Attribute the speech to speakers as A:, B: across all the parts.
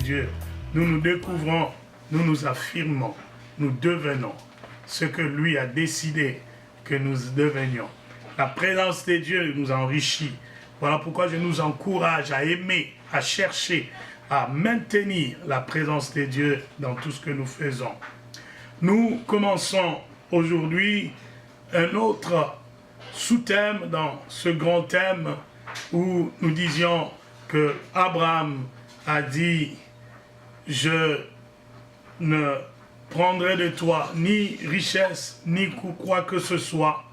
A: Dieu, nous nous découvrons, nous nous affirmons, nous devenons ce que lui a décidé que nous devenions. La présence de Dieu nous enrichit. Voilà pourquoi je nous encourage à aimer, à chercher, à maintenir la présence de Dieu dans tout ce que nous faisons. Nous commençons aujourd'hui un autre sous-thème dans ce grand thème où nous disions que Abraham a dit « Je ne prendrai de toi ni richesse, ni quoi que ce soit »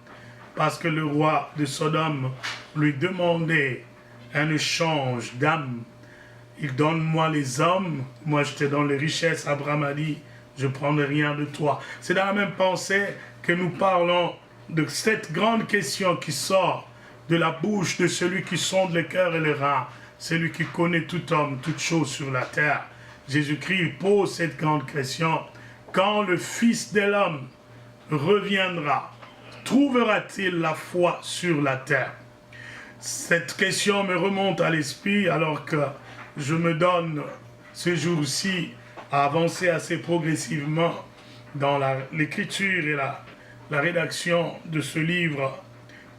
A: parce que le roi de Sodome lui demandait un échange d'âme. Il donne-moi les hommes, moi je te donne les richesses. Abraham a dit, je ne prendrai rien de toi. C'est dans la même pensée que nous parlons de cette grande question qui sort de la bouche de celui qui sonde le cœur et les reins, celui qui connaît tout homme, toute chose sur la terre. Jésus-Christ pose cette grande question. Quand le Fils de l'homme reviendra, trouvera-t-il la foi sur la terre? Cette question me remonte à l'esprit alors que je me donne ce jour-ci à avancer assez progressivement dans l'écriture et la rédaction de ce livre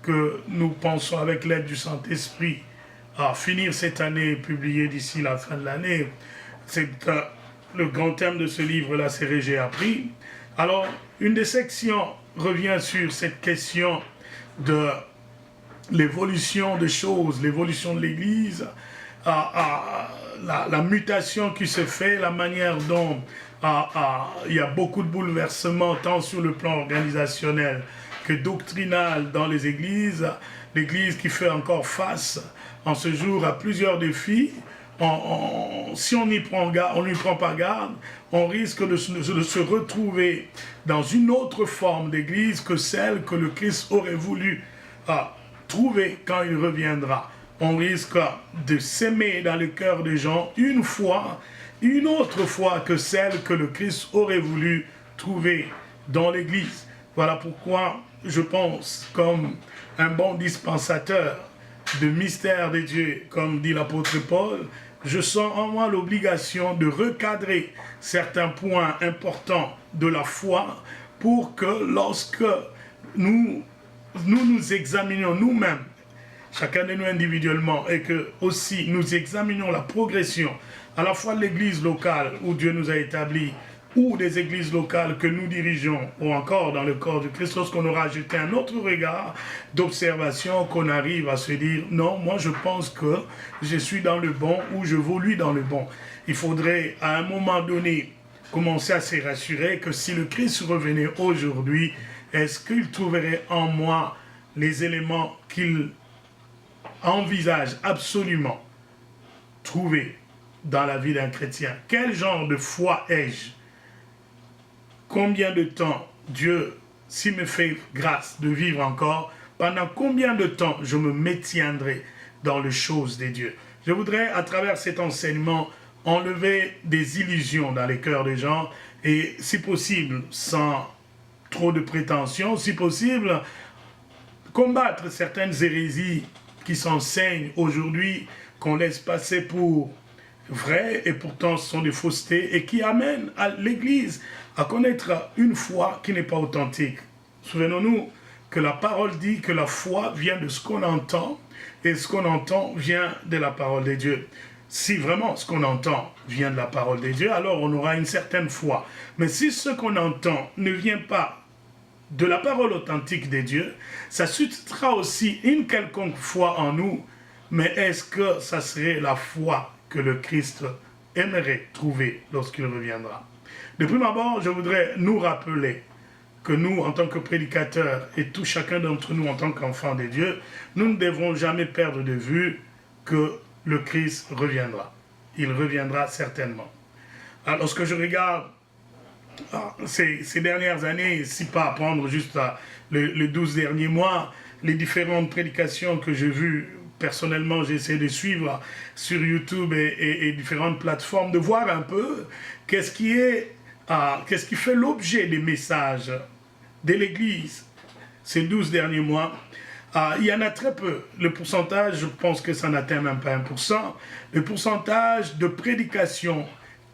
A: que nous pensons avec l'aide du Saint-Esprit à finir cette année et publier d'ici la fin de l'année. C'est le grand thème de ce livre-là, c'est « J'ai appris ». Alors, une des sections revient sur cette question de l'évolution des choses, l'évolution de l'Église, la mutation qui se fait, la manière dont il y a beaucoup de bouleversements, tant sur le plan organisationnel que doctrinal dans les églises. L'Église qui fait encore face en ce jour à plusieurs défis. Si on n'y prend pas garde, on risque de se retrouver dans une autre forme d'église que celle que le Christ aurait voulu trouver quand il reviendra. On risque de s'aimer dans le cœur des gens une autre fois que celle que le Christ aurait voulu trouver dans l'église. Voilà pourquoi je pense, comme un bon dispensateur de mystère de Dieu, comme dit l'apôtre Paul, je sens en moi l'obligation de recadrer certains points importants de la foi pour que lorsque nous examinions nous-mêmes, chacun de nous individuellement, et que aussi nous examinions la progression à la fois de l'église locale où Dieu nous a établis, ou des églises locales que nous dirigeons, ou encore dans le corps de Christ, lorsqu'on aura jeté un autre regard d'observation, qu'on arrive à se dire, non, moi je pense que je suis dans le bon, ou je volue dans le bon. Il faudrait à un moment donné commencer à se rassurer que si le Christ revenait aujourd'hui, est-ce qu'il trouverait en moi les éléments qu'il envisage absolument trouver dans la vie d'un chrétien? Quel genre de foi ai-je? Combien de temps Dieu, s'il me fait grâce de vivre encore, pendant combien de temps je me maintiendrai dans les choses de Dieu? Je voudrais, à travers cet enseignement, enlever des illusions dans les cœurs des gens et, si possible, sans trop de prétention, si possible, combattre certaines hérésies qui s'enseignent aujourd'hui, qu'on laisse passer pour vraies et pourtant ce sont des faussetés et qui amènent à l'Église à connaître une foi qui n'est pas authentique. Souvenons-nous que la parole dit que la foi vient de ce qu'on entend et ce qu'on entend vient de la parole de Dieu. Si vraiment ce qu'on entend vient de la parole de Dieu, alors on aura une certaine foi. Mais si ce qu'on entend ne vient pas de la parole authentique de Dieu, ça suscitera aussi une quelconque foi en nous. Mais est-ce que ça serait la foi que le Christ aimerait trouver lorsqu'il reviendra? De prime abord, je voudrais nous rappeler que nous, en tant que prédicateurs, et tout chacun d'entre nous en tant qu'enfants de Dieu, nous ne devrons jamais perdre de vue que le Christ reviendra. Il reviendra certainement. Alors, lorsque je regarde ces dernières années, si pas à prendre juste les 12 derniers mois, les différentes prédications que j'ai vues, personnellement, j'ai essayé de suivre sur YouTube et différentes plateformes, de voir un peu qu'est-ce qui fait l'objet des messages de l'Église ces 12 derniers mois. Il y en a très peu. Le pourcentage, je pense que ça n'atteint même pas 1%. Le pourcentage de prédications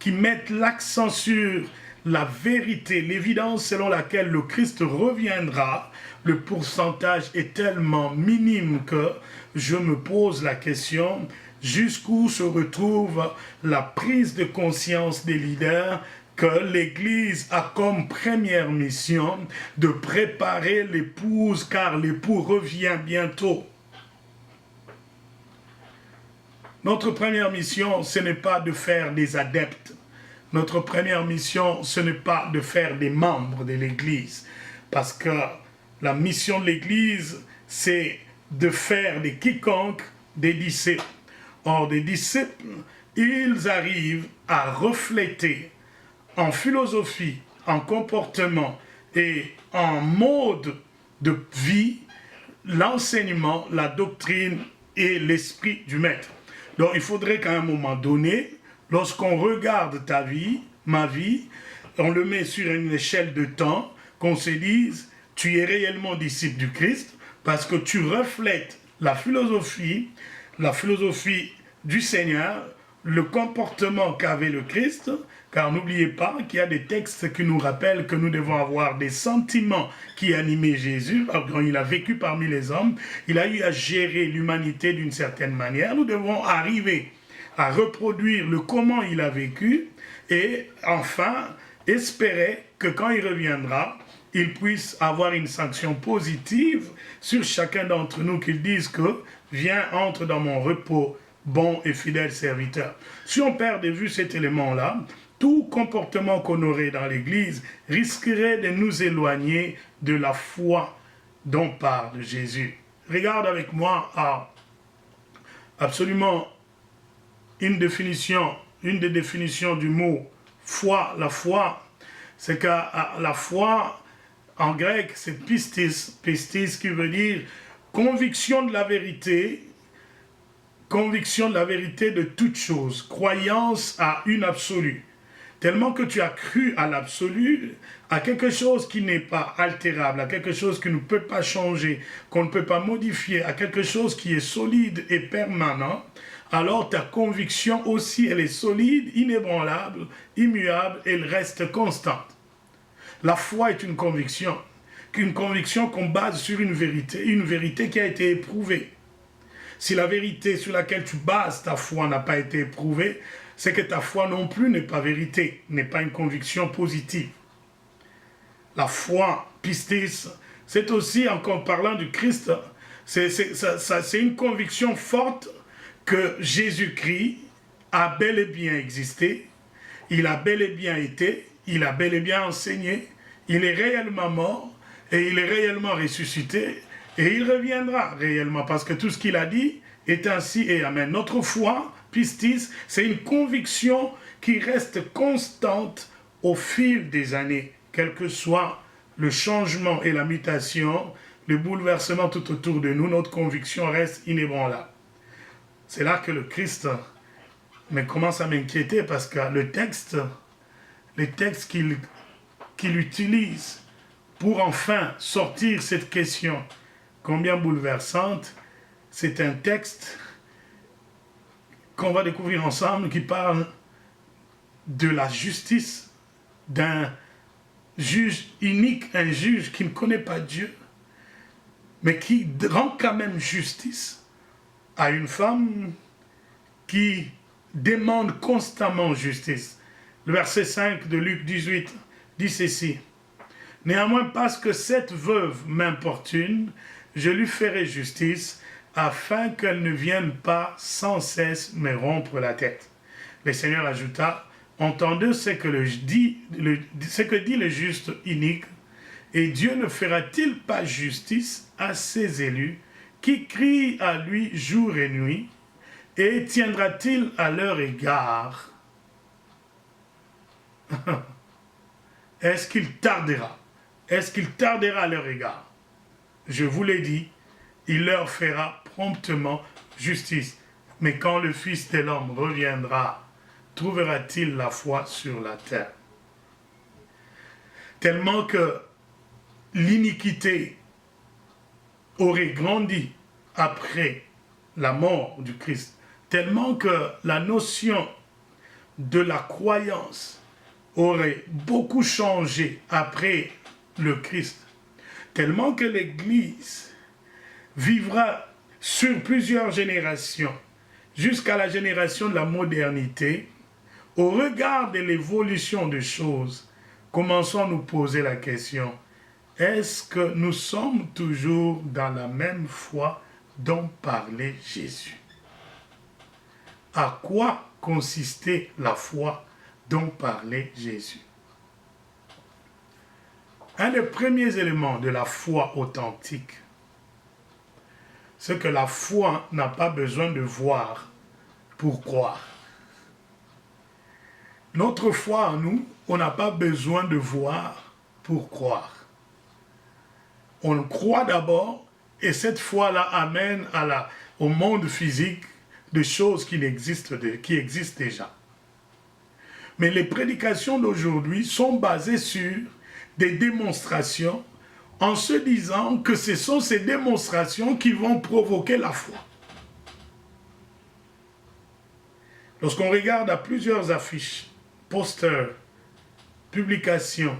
A: qui mettent l'accent sur la vérité, l'évidence selon laquelle le Christ reviendra, le pourcentage est tellement minime que je me pose la question jusqu'où se retrouve la prise de conscience des leaders que l'Église a comme première mission de préparer l'épouse car l'époux revient bientôt. Notre première mission, ce n'est pas de faire des adeptes. Notre première mission, ce n'est pas de faire des membres de l'Église. Parce que la mission de l'Église, c'est de faire de quiconque des disciples. Or, des disciples, ils arrivent à refléter en philosophie, en comportement et en mode de vie l'enseignement, la doctrine et l'esprit du maître. Donc, il faudrait qu'à un moment donné, lorsqu'on regarde ta vie, ma vie, on le met sur une échelle de temps, qu'on se dise, tu es réellement disciple du Christ, parce que tu reflètes la philosophie du Seigneur, le comportement qu'avait le Christ, car n'oubliez pas qu'il y a des textes qui nous rappellent que nous devons avoir des sentiments qui animaient Jésus. Quand il a vécu parmi les hommes, il a eu à gérer l'humanité d'une certaine manière. Nous devons arriver à reproduire le comment il a vécu et enfin espérer que quand il reviendra, il puisse avoir une sanction positive sur chacun d'entre nous, qu'il dise que « Viens, entre dans mon repos, bon et fidèle serviteur ». Si on perd de vue cet élément-là, tout comportement qu'on aurait dans l'Église risquerait de nous éloigner de la foi dont parle Jésus. Regarde avec moi absolument une des définitions du mot foi. La foi, c'est que la foi, en grec, c'est pistis qui veut dire conviction de la vérité de toute chose, croyance à une absolue. Tellement que tu as cru à l'absolu, à quelque chose qui n'est pas altérable, à quelque chose qui ne peut pas changer, qu'on ne peut pas modifier, à quelque chose qui est solide et permanent, alors ta conviction aussi, elle est solide, inébranlable, immuable, elle reste constante. La foi est une conviction qu'on base sur une vérité qui a été éprouvée. Si la vérité sur laquelle tu bases ta foi n'a pas été éprouvée, c'est que ta foi non plus n'est pas vérité, n'est pas une conviction positive. La foi, pistis, c'est aussi, en parlant du Christ, c'est une conviction forte que Jésus-Christ a bel et bien existé, il a bel et bien été, il a bel et bien enseigné, il est réellement mort et il est réellement ressuscité et il reviendra réellement parce que tout ce qu'il a dit est ainsi et amen. Notre foi, pistis, c'est une conviction qui reste constante au fil des années, quel que soit le changement et la mutation, le bouleversement tout autour de nous, notre conviction reste inébranlable. C'est là que le Christ commence à m'inquiéter parce que les textes qu'il utilise pour enfin sortir cette question combien bouleversante, c'est un texte qu'on va découvrir ensemble qui parle de la justice d'un juge unique, un juge qui ne connaît pas Dieu, mais qui rend quand même justice à une femme qui demande constamment justice. Le verset 5 de Luc 18 dit ceci. « Néanmoins, parce que cette veuve m'importune, je lui ferai justice, afin qu'elle ne vienne pas sans cesse me rompre la tête. » Le Seigneur ajouta, « Entendez ce que dit le juste unique, et Dieu ne fera-t-il pas justice à ses élus, qui crient à lui jour et nuit, et tiendra-t-il à leur égard? Est-ce qu'il tardera? Est-ce qu'il tardera à leur égard? Je vous l'ai dit, il leur fera promptement justice. Mais quand le Fils de l'homme reviendra, trouvera-t-il la foi sur la terre? Tellement que l'iniquité aurait grandi après la mort du Christ, tellement que la notion de la croyance aurait beaucoup changé après le Christ, tellement que l'Église vivra sur plusieurs générations, jusqu'à la génération de la modernité. Au regard de l'évolution des choses, commençons à nous poser la question, est-ce que nous sommes toujours dans la même foi dont parlait Jésus? À quoi consistait la foi dont parlait Jésus? Un des premiers éléments de la foi authentique, c'est que la foi n'a pas besoin de voir pour croire. Notre foi en nous, on n'a pas besoin de voir pour croire. On croit d'abord, et cette foi-là amène au monde physique des choses qui existent déjà. Mais les prédications d'aujourd'hui sont basées sur des démonstrations, en se disant que ce sont ces démonstrations qui vont provoquer la foi. Lorsqu'on regarde à plusieurs affiches, posters, publications,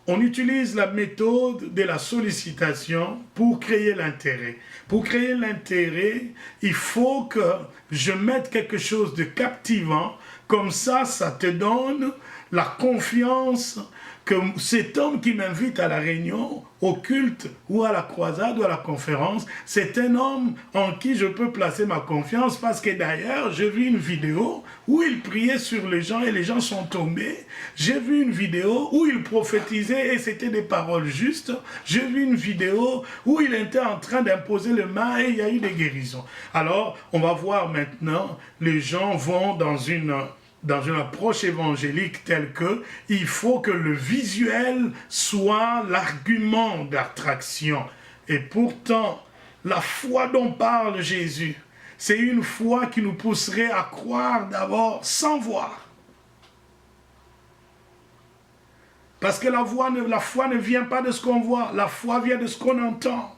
A: on utilise la méthode de la sollicitation pour créer l'intérêt. Pour créer l'intérêt, il faut que je mette quelque chose de captivant, comme ça te donne la confiance que cet homme qui m'invite à la réunion, au culte ou à la croisade ou à la conférence, c'est un homme en qui je peux placer ma confiance, parce que d'ailleurs, j'ai vu une vidéo où il priait sur les gens et les gens sont tombés. J'ai vu une vidéo où il prophétisait et c'était des paroles justes. J'ai vu une vidéo où il était en train d'imposer le main et il y a eu des guérisons. Alors, on va voir maintenant, les gens vont dans une approche évangélique telle que il faut que le visuel soit l'argument d'attraction. Et pourtant, la foi dont parle Jésus, c'est une foi qui nous pousserait à croire d'abord sans voir. Parce que la foi ne vient pas de ce qu'on voit, la foi vient de ce qu'on entend.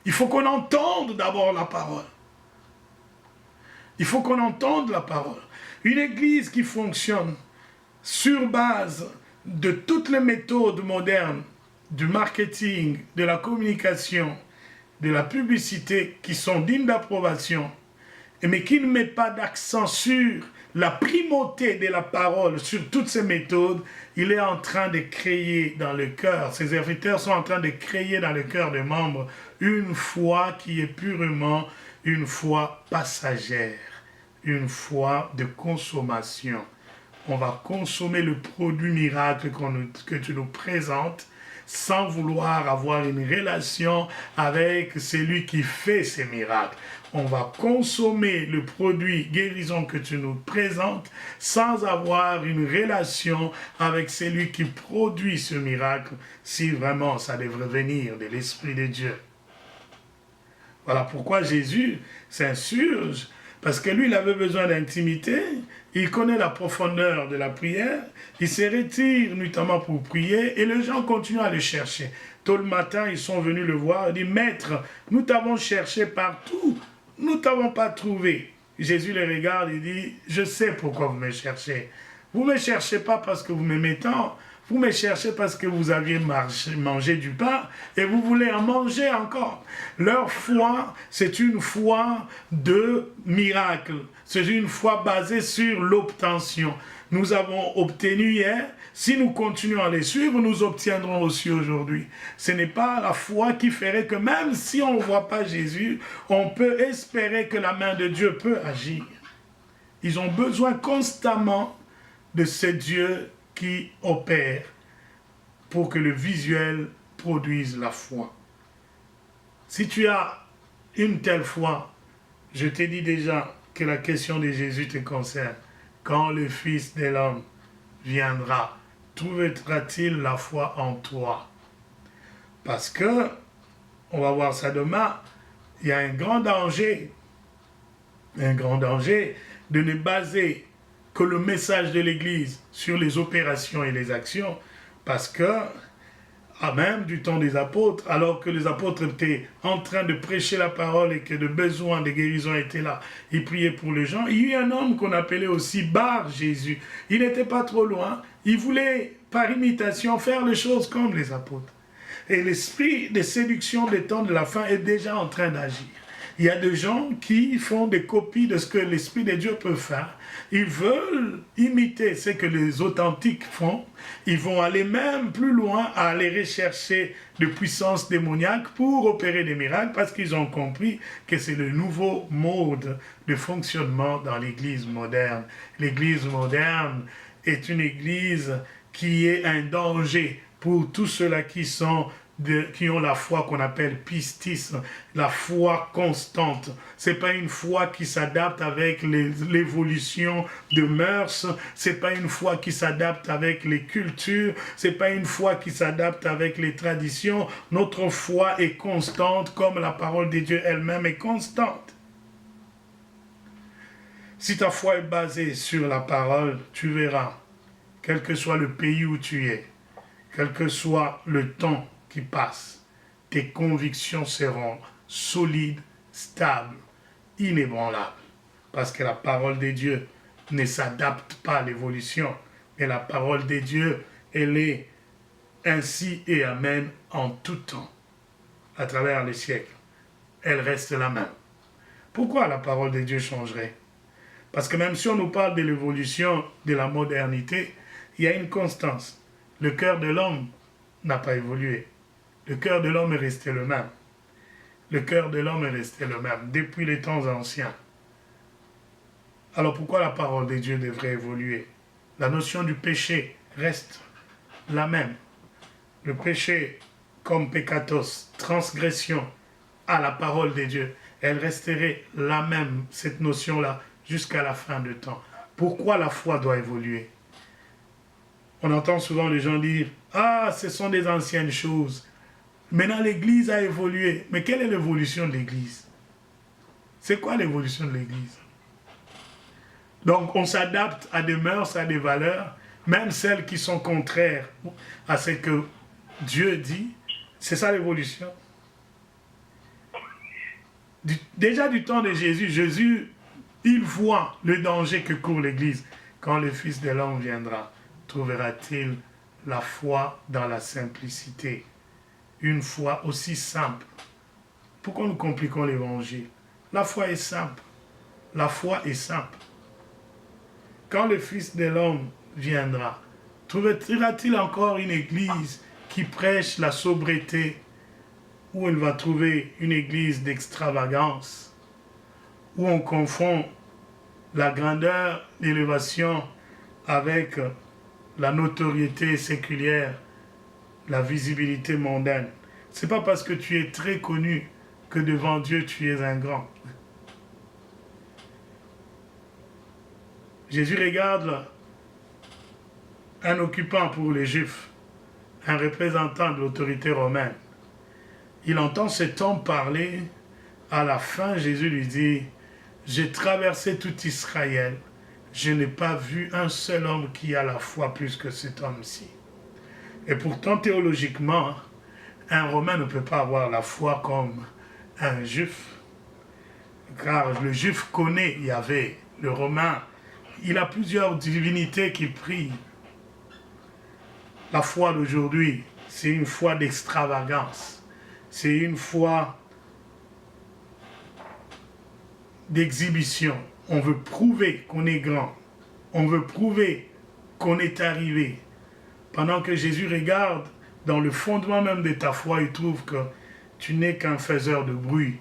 A: Il faut qu'on entende d'abord la parole. Il faut qu'on entende la parole. Une église qui fonctionne sur base de toutes les méthodes modernes, du marketing, de la communication, de la publicité, qui sont dignes d'approbation, mais qui ne met pas d'accent sur la primauté de la parole, sur toutes ces méthodes, il est en train de créer dans le cœur, ses serviteurs sont en train de créer dans le cœur des membres une foi qui est purement une foi passagère, une foi de consommation. On va consommer le produit miracle que tu nous présentes sans vouloir avoir une relation avec celui qui fait ces miracles. On va consommer le produit guérison que tu nous présentes sans avoir une relation avec celui qui produit ce miracle, si vraiment ça devrait venir de l'Esprit de Dieu. Voilà pourquoi Jésus s'insurge, parce que lui, il avait besoin d'intimité, il connaît la profondeur de la prière, il se retire notamment pour prier, et les gens continuent à le chercher. Tôt le matin, ils sont venus le voir, ils disent, « Maître, nous t'avons cherché partout, nous ne t'avons pas trouvé. » Jésus les regarde et dit, « Je sais pourquoi vous me cherchez. Vous ne me cherchez pas parce que vous m'aimez tant, vous me cherchez parce que vous aviez mangé du pain et vous voulez en manger encore. » Leur foi, c'est une foi de miracle. C'est une foi basée sur l'obtention. Nous avons obtenu hier. Si nous continuons à les suivre, nous obtiendrons aussi aujourd'hui. Ce n'est pas la foi qui ferait que même si on ne voit pas Jésus, on peut espérer que la main de Dieu peut agir. Ils ont besoin constamment de ce Dieu qui opère pour que le visuel produise la foi. Si tu as une telle foi, je t'ai dit déjà que la question de Jésus te concerne. Quand le Fils de l'homme viendra, trouvera-t-il la foi en toi? Parce que, on va voir ça demain, il y a un grand danger de ne baser que le message de l'Église sur les opérations et les actions, parce que même du temps des apôtres, alors que les apôtres étaient en train de prêcher la parole et que le besoin de guérison était là, ils priaient pour les gens. Il y a eu un homme qu'on appelait aussi Bar Jésus. Il n'était pas trop loin. Il voulait, par imitation, faire les choses comme les apôtres. Et l'esprit de séduction des temps de la fin est déjà en train d'agir. Il y a des gens qui font des copies de ce que l'Esprit de Dieu peut faire. Ils veulent imiter ce que les authentiques font. Ils vont aller même plus loin à aller rechercher de puissances démoniaques pour opérer des miracles parce qu'ils ont compris que c'est le nouveau mode de fonctionnement dans l'Église moderne. L'Église moderne est une Église qui est un danger pour tous ceux-là qui ont la foi qu'on appelle pistis, la foi constante. Ce n'est pas une foi qui s'adapte avec l'évolution de mœurs, ce n'est pas une foi qui s'adapte avec les cultures, ce n'est pas une foi qui s'adapte avec les traditions. Notre foi est constante comme la parole de Dieu elle-même est constante. Si ta foi est basée sur la parole, tu verras, quel que soit le pays où tu es, quel que soit le temps qui passe, tes convictions seront solides, stables, inébranlables. Parce que la parole de Dieu ne s'adapte pas à l'évolution. Mais la parole de Dieu, elle est ainsi et amen en tout temps, à travers les siècles. Elle reste la même. Pourquoi la parole de Dieu changerait? Parce que même si on nous parle de l'évolution de la modernité, il y a une constance. Le cœur de l'homme n'a pas évolué. Le cœur de l'homme est resté le même. Le cœur de l'homme est resté le même depuis les temps anciens. Alors pourquoi la parole de Dieu devrait évoluer? La notion du péché reste la même. Le péché comme peccatos, transgression à la parole de Dieu, elle resterait la même, cette notion-là, jusqu'à la fin du temps. Pourquoi la foi doit évoluer? On entend souvent les gens dire « Ah, ce sont des anciennes choses. Maintenant, l'Église a évolué. » Mais quelle est l'évolution de l'Église? C'est quoi l'évolution de l'Église? Donc, on s'adapte à des mœurs, à des valeurs, même celles qui sont contraires à ce que Dieu dit. C'est ça l'évolution. Déjà du temps de Jésus, Jésus, il voit le danger que court l'Église. Quand le Fils de l'homme viendra, trouvera-t-il la foi dans la simplicité? Une foi aussi simple. Pourquoi nous compliquons l'Évangile? La foi est simple. La foi est simple. Quand le Fils de l'homme viendra, trouvera-t-il encore une église qui prêche la sobriété, ou il va trouver une église d'extravagance, où on confond la grandeur, l'élévation avec la notoriété séculière, la visibilité mondaine? Ce n'est pas parce que tu es très connu que devant Dieu tu es un grand. Jésus regarde un occupant pour les Juifs, un représentant de l'autorité romaine. Il entend cet homme parler. À la fin, Jésus lui dit « J'ai traversé tout Israël. Je n'ai pas vu un seul homme qui a la foi plus que cet homme-ci. » Et pourtant, théologiquement, un Romain ne peut pas avoir la foi comme un Juif. Car le Juif connaît Yahvé. Le Romain, il a plusieurs divinités qui prient. La foi d'aujourd'hui, c'est une foi d'extravagance. C'est une foi d'exhibition. On veut prouver qu'on est grand. On veut prouver qu'on est arrivé. Pendant que Jésus regarde dans le fondement même de ta foi, il trouve que tu n'es qu'un faiseur de bruit.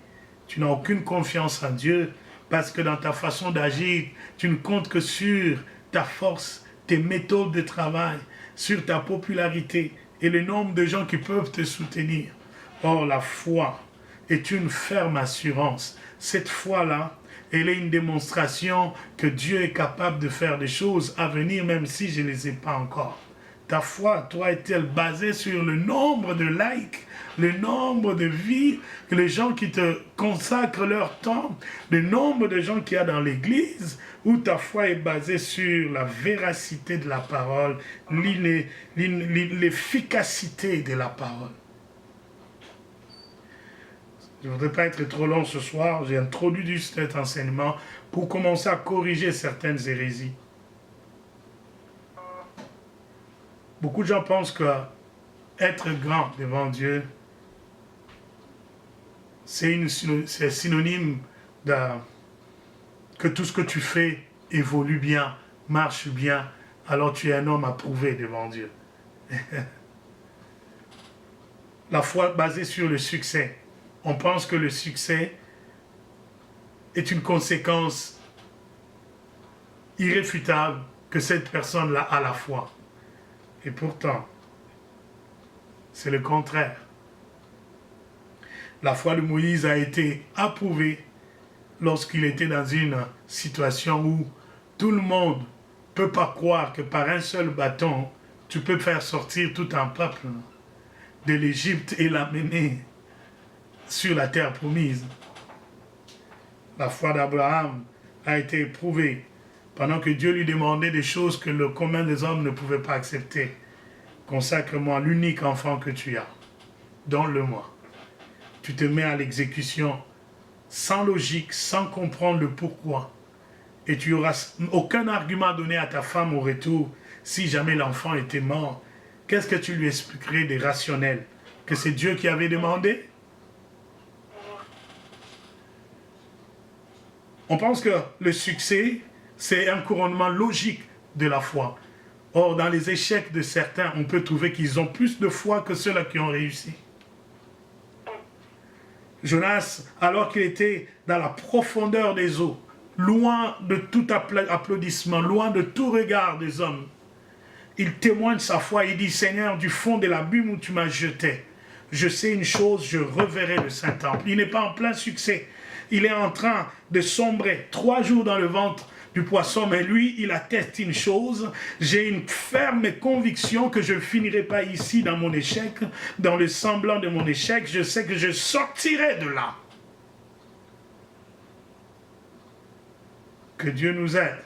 A: Tu n'as aucune confiance en Dieu parce que dans ta façon d'agir, tu ne comptes que sur ta force, tes méthodes de travail, sur ta popularité et le nombre de gens qui peuvent te soutenir. Or, la foi est une ferme assurance. Cette foi-là, elle est une démonstration que Dieu est capable de faire des choses à venir, même si je ne les ai pas encore. Ta foi, toi, est-elle basée sur le nombre de likes, le nombre de vies, les gens qui te consacrent leur temps, le nombre de gens qu'il y a dans l'église, ou ta foi est basée sur la véracité de la parole, l'efficacité de la parole? Je ne voudrais pas être trop long ce soir, j'ai introduit cet enseignement pour commencer à corriger certaines hérésies. Beaucoup de gens pensent que être grand devant Dieu, c'est synonyme de que tout ce que tu fais évolue bien, marche bien, alors tu es un homme approuvé devant Dieu. La foi basée sur le succès. On pense que le succès est une conséquence irréfutable que cette personne-là a la foi. Et pourtant, c'est le contraire. La foi de Moïse a été approuvée lorsqu'il était dans une situation où tout le monde ne peut pas croire que par un seul bâton, tu peux faire sortir tout un peuple de l'Égypte et l'amener sur la terre promise. La foi d'Abraham a été éprouvée pendant que Dieu lui demandait des choses que le commun des hommes ne pouvait pas accepter. Consacre-moi l'unique enfant que tu as. Donne-le-moi. Tu te mets à l'exécution sans logique, sans comprendre le pourquoi. Et tu n'auras aucun argument à donner à ta femme au retour si jamais l'enfant était mort. Qu'est-ce que tu lui expliquerais des rationnels? Que c'est Dieu qui avait demandé? On pense que le succès, c'est un couronnement logique de la foi. Or, dans les échecs de certains, on peut trouver qu'ils ont plus de foi que ceux-là qui ont réussi. Jonas, alors qu'il était dans la profondeur des eaux, loin de tout applaudissement, loin de tout regard des hommes, il témoigne sa foi, il dit, Seigneur, du fond de l'abîme où tu m'as jeté, je sais une chose, je reverrai le Saint-Temple. Il n'est pas en plein succès, il est en train de sombrer 3 jours dans le ventre du poisson, mais lui, il atteste une chose, j'ai une ferme conviction que je ne finirai pas ici dans mon échec, dans le semblant de mon échec, je sais que je sortirai de là. Que Dieu nous aide.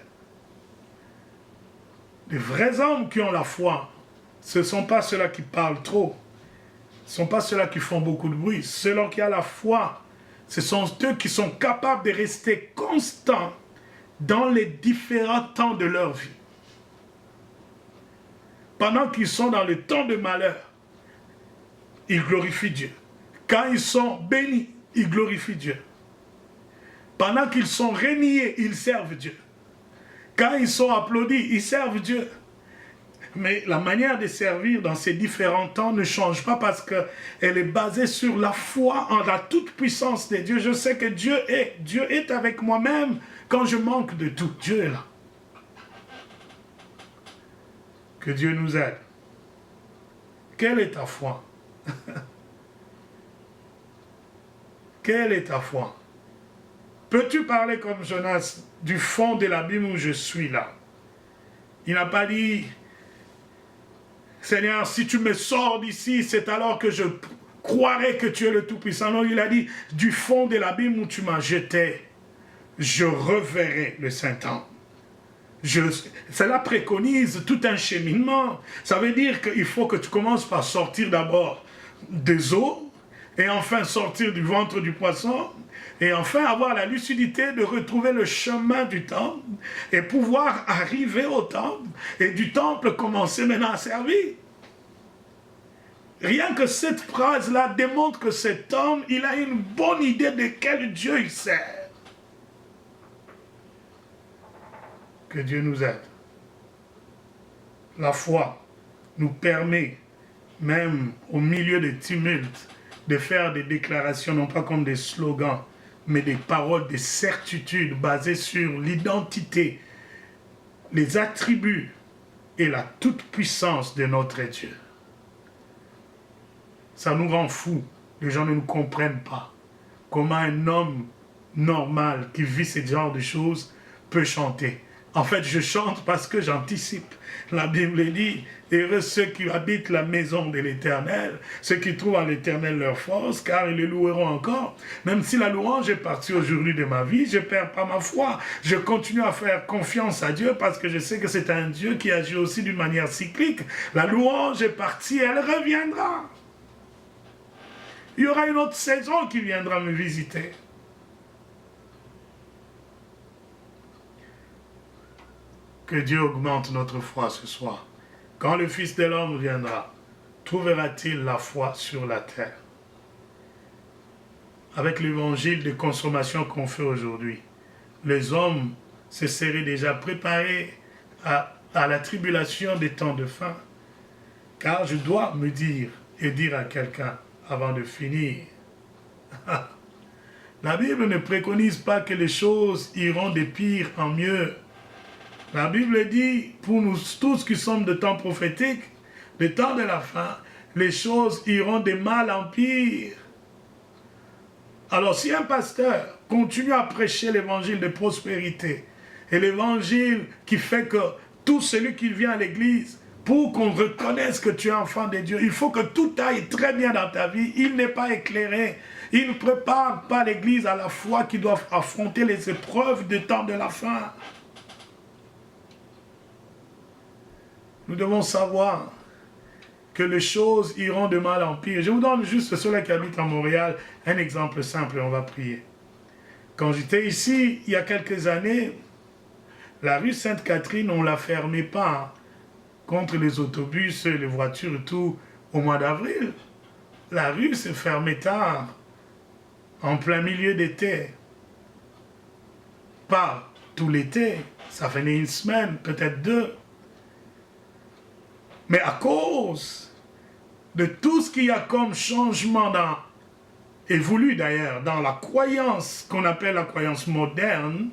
A: Les vrais hommes qui ont la foi, ce ne sont pas ceux-là qui parlent trop, ce ne sont pas ceux-là qui font beaucoup de bruit, ceux-là qui ont la foi, ce sont eux qui sont capables de rester constants dans les différents temps de leur vie. Pendant qu'ils sont dans le temps de malheur, ils glorifient Dieu. Quand ils sont bénis, ils glorifient Dieu. Pendant qu'ils sont reniés, ils servent Dieu. Quand ils sont applaudis, ils servent Dieu. Mais la manière de servir dans ces différents temps ne change pas parce qu'elle est basée sur la foi en la toute-puissance de Dieu. Je sais que Dieu est avec moi-même quand je manque de tout. Dieu est là. Que Dieu nous aide. Quelle est ta foi? Quelle est ta foi? Peux-tu parler comme Jonas du fond de l'abîme où je suis là? Il n'a pas dit, Seigneur, si tu me sors d'ici, c'est alors que je croirai que tu es le Tout-Puissant. Non, il a dit, du fond de l'abîme où tu m'as jeté, je reverrai le Saint-Temple. Cela préconise tout un cheminement. Ça veut dire qu'il faut que tu commences par sortir d'abord des eaux, et enfin sortir du ventre du poisson, et enfin avoir la lucidité de retrouver le chemin du temple, et pouvoir arriver au temple, et du temple commencer maintenant à servir. Rien que cette phrase-là démontre que cet homme, il a une bonne idée de quel Dieu il sert. Que Dieu nous aide. La foi nous permet, même au milieu des tumultes, de faire des déclarations, non pas comme des slogans, mais des paroles de certitude basées sur l'identité, les attributs et la toute-puissance de notre Dieu. Ça nous rend fous. Les gens ne nous comprennent pas. Comment un homme normal qui vit ce genre de choses peut chanter. En fait, je chante parce que j'anticipe. La Bible dit, heureux ceux qui habitent la maison de l'Éternel, ceux qui trouvent en l'Éternel leur force, car ils le loueront encore. Même si la louange est partie aujourd'hui de ma vie, je ne perds pas ma foi. Je continue à faire confiance à Dieu parce que je sais que c'est un Dieu qui agit aussi d'une manière cyclique. La louange est partie, elle reviendra. Il y aura une autre saison qui viendra me visiter. Que Dieu augmente notre foi ce soir. Quand le Fils de l'homme viendra, trouvera-t-il la foi sur la terre? Avec l'évangile de consommation qu'on fait aujourd'hui, les hommes se seraient déjà préparés à la tribulation des temps de fin. Car je dois me dire et dire à quelqu'un avant de finir, la Bible ne préconise pas que les choses iront de pire en mieux. La Bible dit, pour nous tous qui sommes de temps prophétique, le temps de la fin, les choses iront de mal en pire. Alors si un pasteur continue à prêcher l'évangile de prospérité, et l'évangile qui fait que tout celui qui vient à l'église, pour qu'on reconnaisse que tu es enfant de Dieu, il faut que tout aille très bien dans ta vie, il n'est pas éclairé, il ne prépare pas l'église à la foi qui doit affronter les épreuves du temps de la fin. Nous devons savoir que les choses iront de mal en pire. Je vous donne juste ceux-là qui habitent à Montréal un exemple simple et on va prier. Quand j'étais ici, il y a quelques années, la rue Sainte-Catherine, on ne la fermait pas contre les autobus, les voitures et tout au mois d'avril. La rue se fermait tard, en plein milieu d'été. Pas tout l'été, ça venait une semaine, peut-être deux. Mais à cause de tout ce qu'il y a comme changement évolué d'ailleurs dans la croyance qu'on appelle la croyance moderne,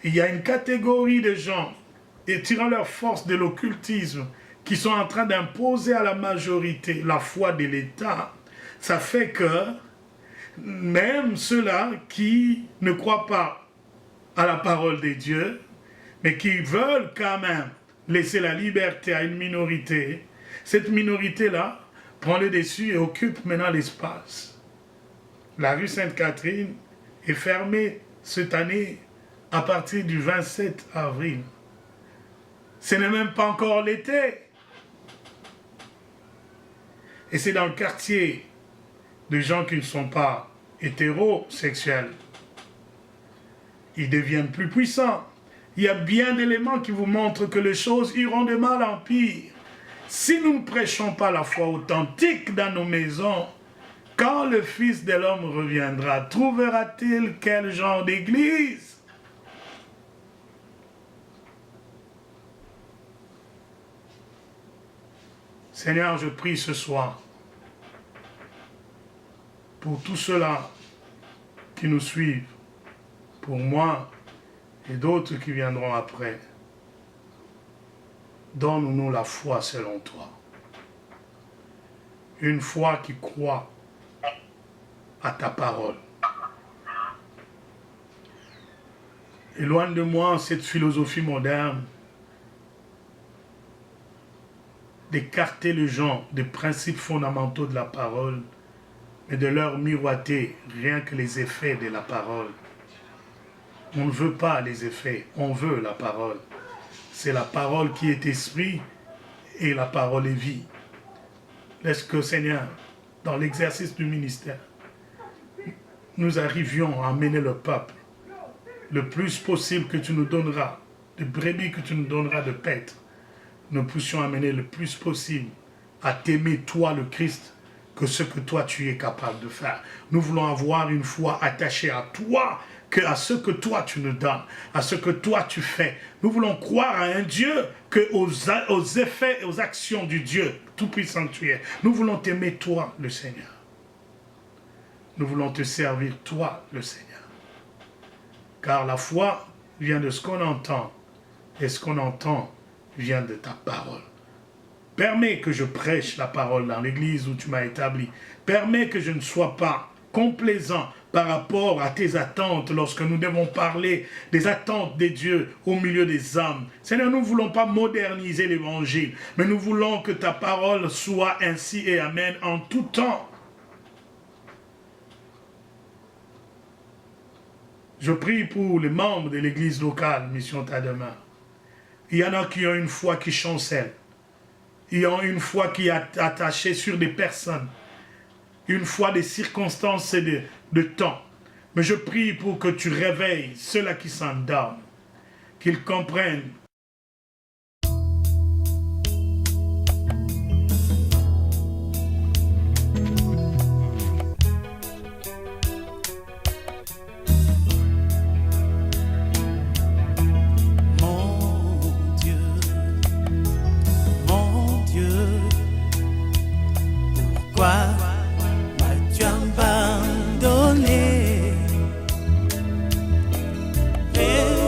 A: il y a une catégorie de gens, et tirant leur force de l'occultisme, qui sont en train d'imposer à la majorité la foi de l'État. Ça fait que même ceux-là qui ne croient pas à la parole de Dieu, mais qui veulent quand même laisser la liberté à une minorité, cette minorité-là prend le dessus et occupe maintenant l'espace. La rue Sainte-Catherine est fermée cette année à partir du 27 avril. Ce n'est même pas encore l'été. Et c'est dans le quartier de gens qui ne sont pas hétérosexuels. Ils deviennent plus puissants. Il y a bien d'éléments qui vous montrent que les choses iront de mal en pire. Si nous ne prêchons pas la foi authentique dans nos maisons, quand le Fils de l'homme reviendra, trouvera-t-il quel genre d'église? Seigneur, je prie ce soir pour tous ceux-là qui nous suivent, pour moi et d'autres qui viendront après. Donne-nous la foi selon toi. Une foi qui croit à ta parole. Éloigne de moi cette philosophie moderne d'écarter les gens des principes fondamentaux de la parole et de leur miroiter rien que les effets de la parole. On ne veut pas les effets, on veut la parole. C'est la parole qui est esprit et la parole est vie. Laisse que, Seigneur, dans l'exercice du ministère, nous arrivions à amener le peuple le plus possible que tu nous donneras, de brebis que tu nous donneras de paître, nous puissions amener le plus possible à t'aimer, toi, le Christ, que ce que toi, tu es capable de faire. Nous voulons avoir une foi attachée à toi, que à ce que toi, tu nous donnes, à ce que toi, tu fais. Nous voulons croire à un Dieu que aux effets et aux actions du Dieu tout-puissant que tu es. Nous voulons t'aimer, toi, le Seigneur. Nous voulons te servir, toi, le Seigneur. Car la foi vient de ce qu'on entend, et ce qu'on entend vient de ta parole. Permets que je prêche la parole dans l'église où tu m'as établi. Permets que je ne sois pas complaisant par rapport à tes attentes lorsque nous devons parler des attentes de Dieu au milieu des âmes. Seigneur, nous ne voulons pas moderniser l'évangile, mais nous voulons que ta parole soit ainsi et amen en tout temps. Je prie pour les membres de l'église locale, Mission Tadema. Il y en a qui ont une foi qui chancelle. Ils ont une foi qui est attachée sur des personnes. Une foi des circonstances et de temps. Mais je prie pour que tu réveilles ceux-là qui s'endorment. Qu'ils comprennent